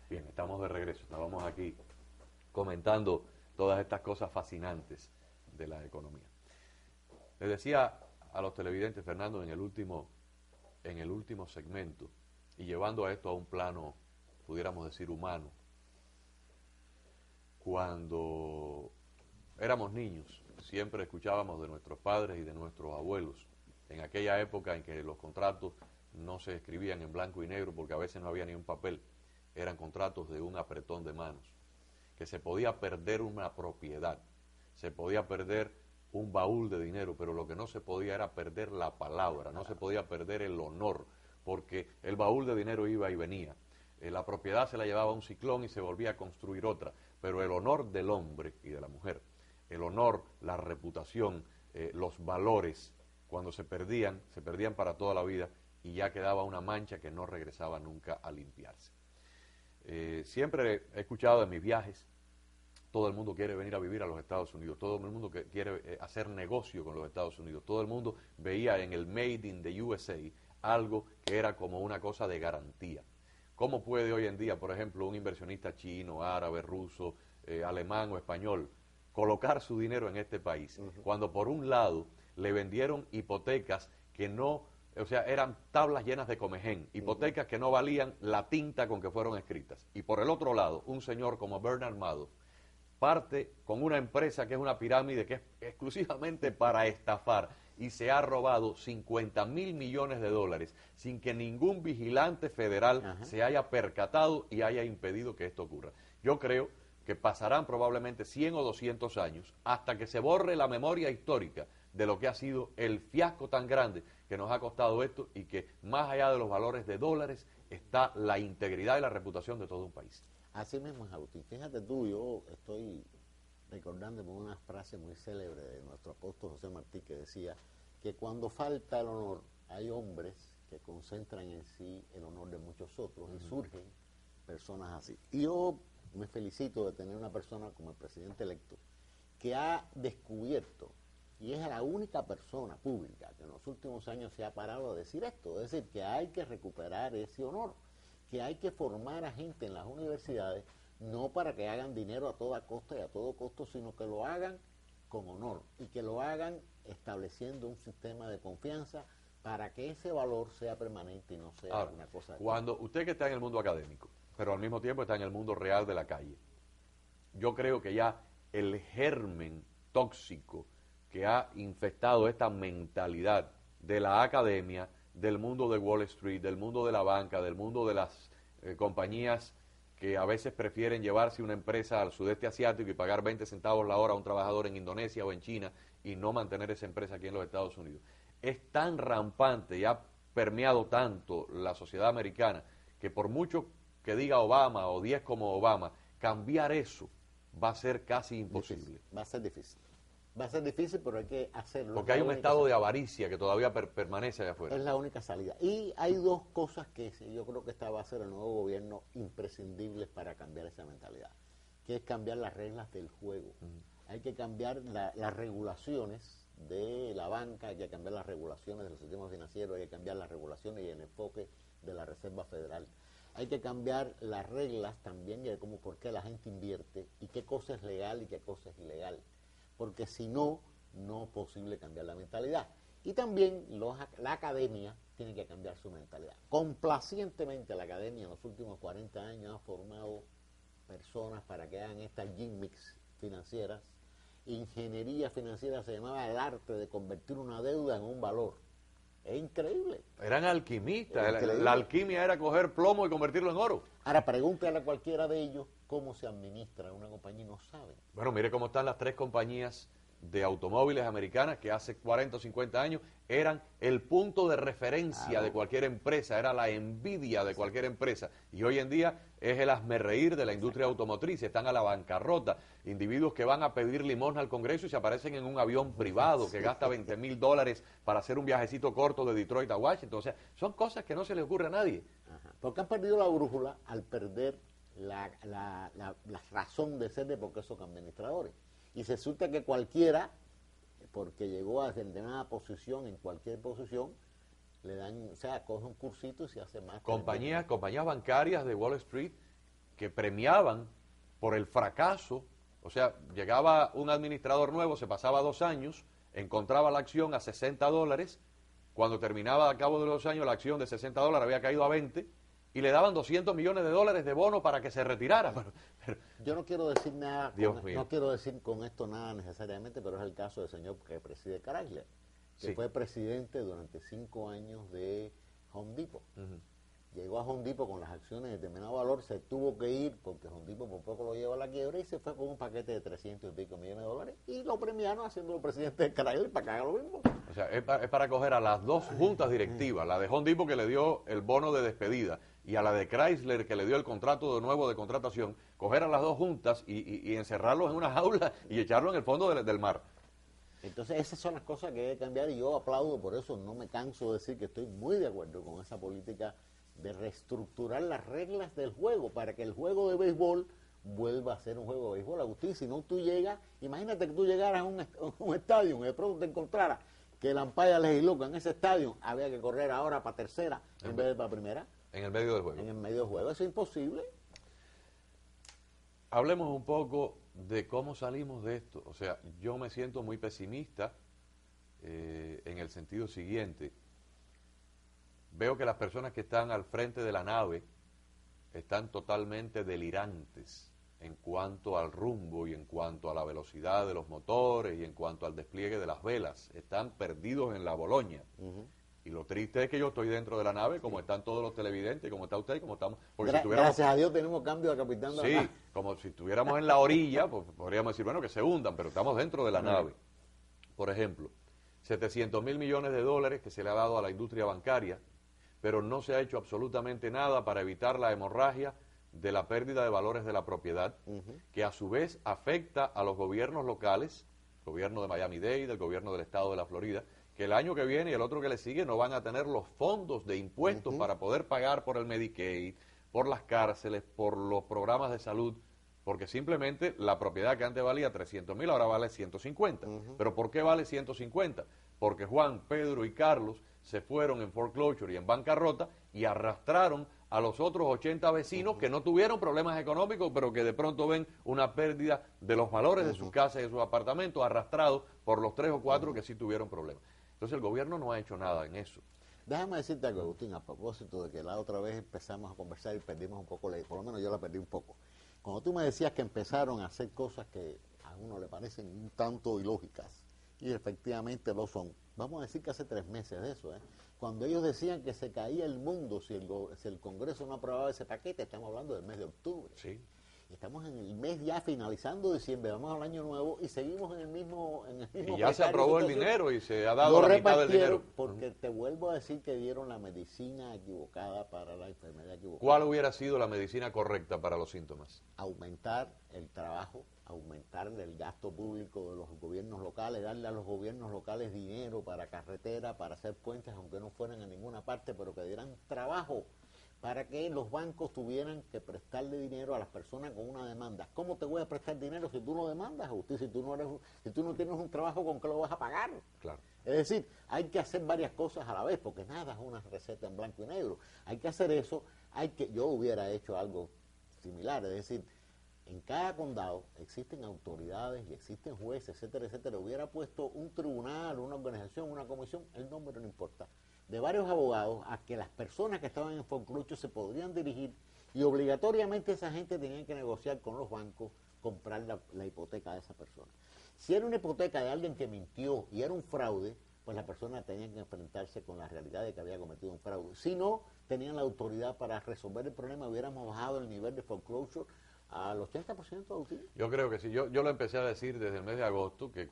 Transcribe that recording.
Bien, estamos de regreso. Estábamos aquí comentando todas estas cosas fascinantes de la economía. Les decía a los televidentes, Fernando, en el último segmento, y llevando a esto a un plano, pudiéramos decir, humano, cuando éramos niños, siempre escuchábamos de nuestros padres y de nuestros abuelos, en aquella época en que los contratos no se escribían en blanco y negro porque a veces no había ni un papel, eran contratos de un apretón de manos, que se podía perder una propiedad, se podía perder un baúl de dinero, pero lo que no se podía era perder la palabra, no se podía perder el honor, porque el baúl de dinero iba y venía. La propiedad se la llevaba un ciclón y se volvía a construir otra, pero el honor del hombre y de la mujer, el honor, la reputación, los valores, cuando se perdían para toda la vida y ya quedaba una mancha que no regresaba nunca a limpiarse. Siempre he escuchado en mis viajes, todo el mundo quiere venir a vivir a los Estados Unidos, todo el mundo quiere hacer negocio con los Estados Unidos, todo el mundo veía en el Made in the USA algo que era como una cosa de garantía. ¿Cómo puede hoy en día, por ejemplo, un inversionista chino, árabe, ruso, alemán o español colocar su dinero en este país, cuando por un lado le vendieron hipotecas que no, o sea, eran tablas llenas de comején, hipotecas que no valían la tinta con que fueron escritas, y por el otro lado, un señor como Bernard Madoff parte con una empresa que es una pirámide que es exclusivamente para estafar y se ha robado 50.000 millones de dólares sin que ningún vigilante federal se haya percatado y haya impedido que esto ocurra? Yo creo que pasarán probablemente 100 o 200 años hasta que se borre la memoria histórica de lo que ha sido el fiasco tan grande que nos ha costado esto, y que más allá de los valores de dólares está la integridad y la reputación de todo un país. Así mismo es, Agustín. Fíjate tú, yo estoy recordando una frase muy célebre de nuestro apóstol José Martí, que decía que cuando falta el honor, hay hombres que concentran en sí el honor de muchos otros y surgen personas así. Y yo me felicito de tener una persona como el presidente electo que ha descubierto, y es la única persona pública que en los últimos años se ha parado a decir esto, es decir, que hay que recuperar ese honor, que hay que formar a gente en las universidades, no para que hagan dinero a toda costa y a todo costo, sino que lo hagan con honor y que lo hagan estableciendo un sistema de confianza para que ese valor sea permanente y no sea Ahora, una cosa de... Cuando usted, que está en el mundo académico, pero al mismo tiempo está en el mundo real de la calle, yo creo que ya el germen tóxico que ha infectado esta mentalidad de la academia, del mundo de Wall Street, del mundo de la banca, del mundo de las compañías que a veces prefieren llevarse una empresa al sudeste asiático y pagar 20 centavos la hora a un trabajador en Indonesia o en China y no mantener esa empresa aquí en los Estados Unidos. Es tan rampante y ha permeado tanto la sociedad americana que por mucho que diga Obama o 10 como Obama, cambiar eso va a ser casi imposible. Difícil. Va a ser difícil. Va a ser difícil, pero hay que hacerlo. Porque hay un estado de avaricia que todavía permanece allá afuera. Es la única salida. Y hay dos cosas que yo creo que esta va a ser el nuevo gobierno imprescindibles para cambiar esa mentalidad, que es cambiar las reglas del juego. Hay que cambiar las regulaciones de la banca, hay que cambiar las regulaciones del sistema financiero, hay que cambiar las regulaciones y el enfoque de la Reserva Federal. Hay que cambiar las reglas también de cómo, por qué la gente invierte y qué cosa es legal y qué cosa es ilegal. Porque si no, no es posible cambiar la mentalidad. Y también la academia tiene que cambiar su mentalidad. Complacientemente la academia en los últimos 40 años ha formado personas para que hagan estas gimmicks financieras. Ingeniería financiera se llamaba el arte de convertir una deuda en un valor. Es increíble. Eran alquimistas. La alquimia era coger plomo y convertirlo en oro. Ahora pregúntale a cualquiera de ellos cómo se administra una compañía y no saben. Bueno, mire cómo están las 3 compañías de automóviles americanas que hace 40 o 50 años eran el punto de referencia de cualquier empresa, era la envidia de cualquier empresa, y hoy en día es el hazmerreír de la industria automotriz. Están a la bancarrota, individuos que van a pedir limosna al Congreso y se aparecen en un avión privado que gasta $20,000 para hacer un viajecito corto de Detroit a Washington. O sea, son cosas que no se le ocurre a nadie. Porque han perdido la brújula al perder la razón de ser de por qué son administradores. Y resulta que cualquiera, porque llegó a determinada posición, en cualquier posición, le dan, o sea, coge un cursito y se hace más. Compañías bancarias de Wall Street que premiaban por el fracaso. O sea, llegaba un administrador nuevo, se pasaba 2 años, encontraba la acción a $60, cuando terminaba al cabo de los años la acción de $60 había caído a 20 y le daban $200 millones de bono para que se retirara. Yo no quiero decir nada, No quiero decir con esto nada necesariamente, pero es el caso del señor que preside Chrysler, que sí. fue presidente durante 5 años de Home Depot. Llegó a Home Depot con las acciones de determinado valor, se tuvo que ir porque Home Depot por poco lo lleva a la quiebra y se fue con un paquete de 300 y pico millones de dólares y lo premiaron haciéndolo presidente de Chrysler para que haga lo mismo. O sea, es para coger a las dos juntas directivas, la de Home Depot que le dio el bono de despedida y a la de Chrysler que le dio el contrato de nuevo de contratación, coger a las dos juntas y encerrarlos en una jaula y echarlos en el fondo del mar. Entonces esas son las cosas que hay que cambiar y yo aplaudo, por eso no me canso de decir que estoy muy de acuerdo con esa política de reestructurar las reglas del juego para que el juego de béisbol vuelva a ser un juego de béisbol. Agustín, si no tú llegas, imagínate que tú llegaras a un estadio y de pronto te encontraras que el umpire legisló que en ese estadio había que correr ahora para tercera en vez de para primera. En el medio del juego. En el medio del juego, eso es imposible. Hablemos un poco de cómo salimos de esto. O sea, yo me siento muy pesimista en el sentido siguiente. Veo que las personas que están al frente de la nave están totalmente delirantes en cuanto al rumbo y en cuanto a la velocidad de los motores y en cuanto al despliegue de las velas. Están perdidos en la Boloña. Y lo triste es que yo estoy dentro de la nave, como están todos los televidentes, como está usted, como estamos. Porque si gracias a Dios tenemos cambio de capitán de la nave. Sí, como si estuviéramos en la orilla, pues podríamos decir, bueno, que se hundan, pero estamos dentro de la nave. Por ejemplo, 700.000 millones de dólares que se le ha dado a la industria bancaria, pero no se ha hecho absolutamente nada para evitar la hemorragia de la pérdida de valores de la propiedad, que a su vez afecta a los gobiernos locales, el gobierno de Miami-Dade, el gobierno del estado de la Florida, que el año que viene y el otro que le sigue no van a tener los fondos de impuestos para poder pagar por el Medicaid, por las cárceles, por los programas de salud, porque simplemente la propiedad que antes valía 300.000 ahora vale 150. ¿Pero por qué vale 150? Porque Juan, Pedro y Carlos se fueron en foreclosure y en bancarrota y arrastraron a los otros 80 vecinos que no tuvieron problemas económicos, pero que de pronto ven una pérdida de los valores de sus casas y de sus apartamentos arrastrados por los 3 o 4 que sí tuvieron problemas. Entonces el gobierno no ha hecho nada en eso. Déjame decirte algo, Agustín, a propósito de que la otra vez empezamos a conversar y perdimos un poco, por lo menos yo la perdí un poco. Cuando tú me decías que empezaron a hacer cosas que a uno le parecen un tanto ilógicas, y efectivamente lo son. Vamos a decir que hace 3 meses de eso, cuando ellos decían que se caía el mundo si el Congreso no aprobaba ese paquete, estamos hablando del mes de octubre. Sí. Estamos en el mes ya finalizando diciembre, vamos al año nuevo y seguimos en el mismo y ya se aprobó el dinero y se ha dado la mitad del dinero. Porque te vuelvo a decir que dieron la medicina equivocada para la enfermedad equivocada. ¿Cuál hubiera sido la medicina correcta para los síntomas? Aumentar el trabajo, aumentar el gasto público de los gobiernos locales, darle a los gobiernos locales dinero para carretera, para hacer puentes, aunque no fueran a ninguna parte, pero que dieran trabajo, para que los bancos tuvieran que prestarle dinero a las personas con una demanda. ¿Cómo te voy a prestar dinero si tú no demandas, Agustín? Si tú no tienes un trabajo, ¿con qué lo vas a pagar? Claro. Es decir, hay que hacer varias cosas a la vez, porque nada es una receta en blanco y negro. Hay que hacer eso, yo hubiera hecho algo similar, es decir, en cada condado existen autoridades y existen jueces, etcétera, etcétera. Hubiera puesto un tribunal, una organización, una comisión, el nombre no importa, de varios abogados a que las personas que estaban en foreclosure se podrían dirigir y obligatoriamente esa gente tenía que negociar con los bancos, comprar la hipoteca de esa persona. Si era una hipoteca de alguien que mintió y era un fraude, pues la persona tenía que enfrentarse con la realidad de que había cometido un fraude. Si no, tenían la autoridad para resolver el problema, hubiéramos bajado el nivel de foreclosure al 80%, Agustín. Yo creo que sí. Yo lo empecé a decir desde el mes de agosto, que